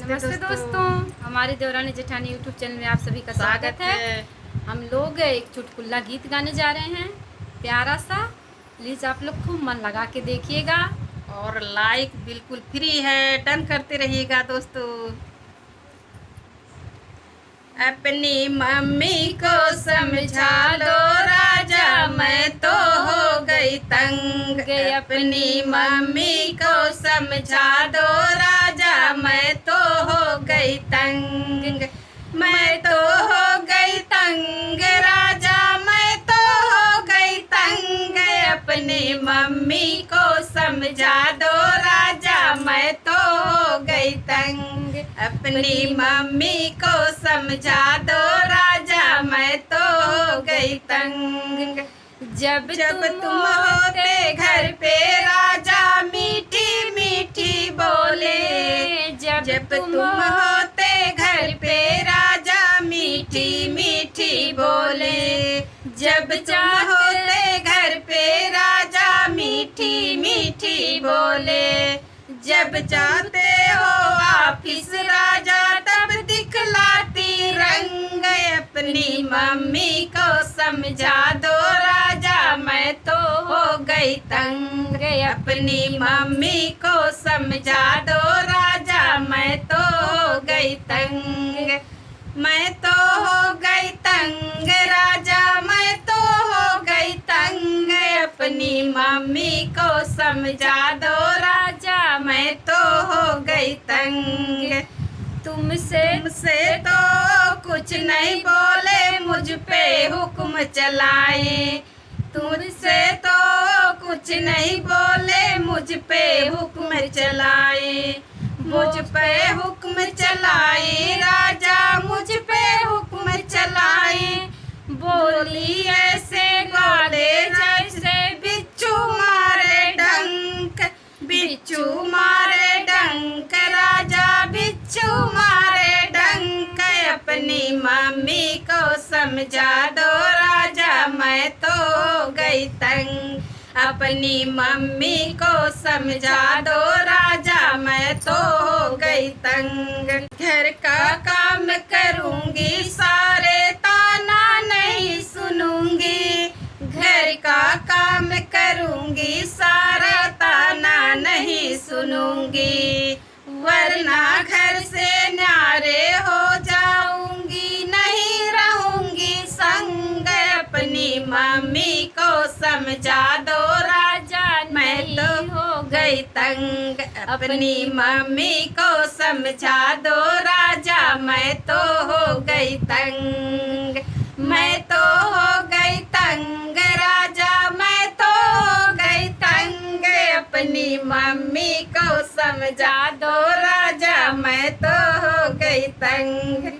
नमस्ते दोस्तों, हमारे देवरानी जेठानी यूट्यूब चैनल में आप सभी का स्वागत है। हम लोग एक चुटकुला गीत गाने जा रहे हैं, प्यारा सा। प्लीज़ आप लोग खूब मन लगा के देखिएगा और लाइक बिल्कुल फ्री है, डन करते रहिएगा दोस्तों। अपनी मम्मी को समझा लो राजा, मैं तो हो गई तंग। अपनी मम्मी को समझा दो राजा, मैं तो हो गई तंग। मैं तो हो गई तंग राजा, मैं तो हो गई तंग। अपनी मम्मी को समझा दो राजा, मैं तो हो गई तंग। अपनी मम्मी को समझा दो राजा, मैं तो हो गई तंग। जब तुम होते घर पे राजा, मीठी मीठी बोले। जब तुम होते घर पे राजा, मीठी मीठी बोले। जब तुम होते घर पे राजा, मीठी मीठी बोले। जब जाते हो ऑफिस राजा, तब दिखलाती रंग। अपनी मम्मी को समझा दो राजा, मैं तो हो गई तंग। अपनी मम्मी को समझा दो राजा, मैं तो हो गई तंग। मैं तो हो गई तंग राजा, मैं तो हो गई तंग। अपनी मम्मी को समझा दो राजा, मैं तो हो गई तंग। तुमसे तो कुछ नहीं बोले, मुझ पे हुक्म चलाए। तुमसे तो कुछ नहीं बोले, मुझ पे हुक्म चलाए। मुझ पे हुक्म चलाए राजा, मुझ पे हुक्म चलाए। बोली ऐसे बोले जैसे बिच्छू मारे डंक। बिच्छू मारे डंक राजा, बिच्छू मारे डंक। अपनी मम्मी को समझा दो राजा, मैं तो हो गई तंग। अपनी मम्मी को समझा दो राजा, मैं तो हो गई तंग। घर का काम करूंगी सारे, ताना नहीं सुनूंगी। घर का काम करूंगी सारा, ताना नहीं सुनूंगी। वरना घर से न्यारे हो जाऊंगी, नहीं रहूंगी संग। अपनी मम्मी को समझा दो राजा, मैं तो हो गई तंग। अपनी मम्मी को समझा दो राजा, मैं तो हो गई तंग। मैं तो हो गई तंग राजा, मैं तो हो गई तंग। अपनी मम्मी को समझा दो राजा, मैं तो हो गई तंग।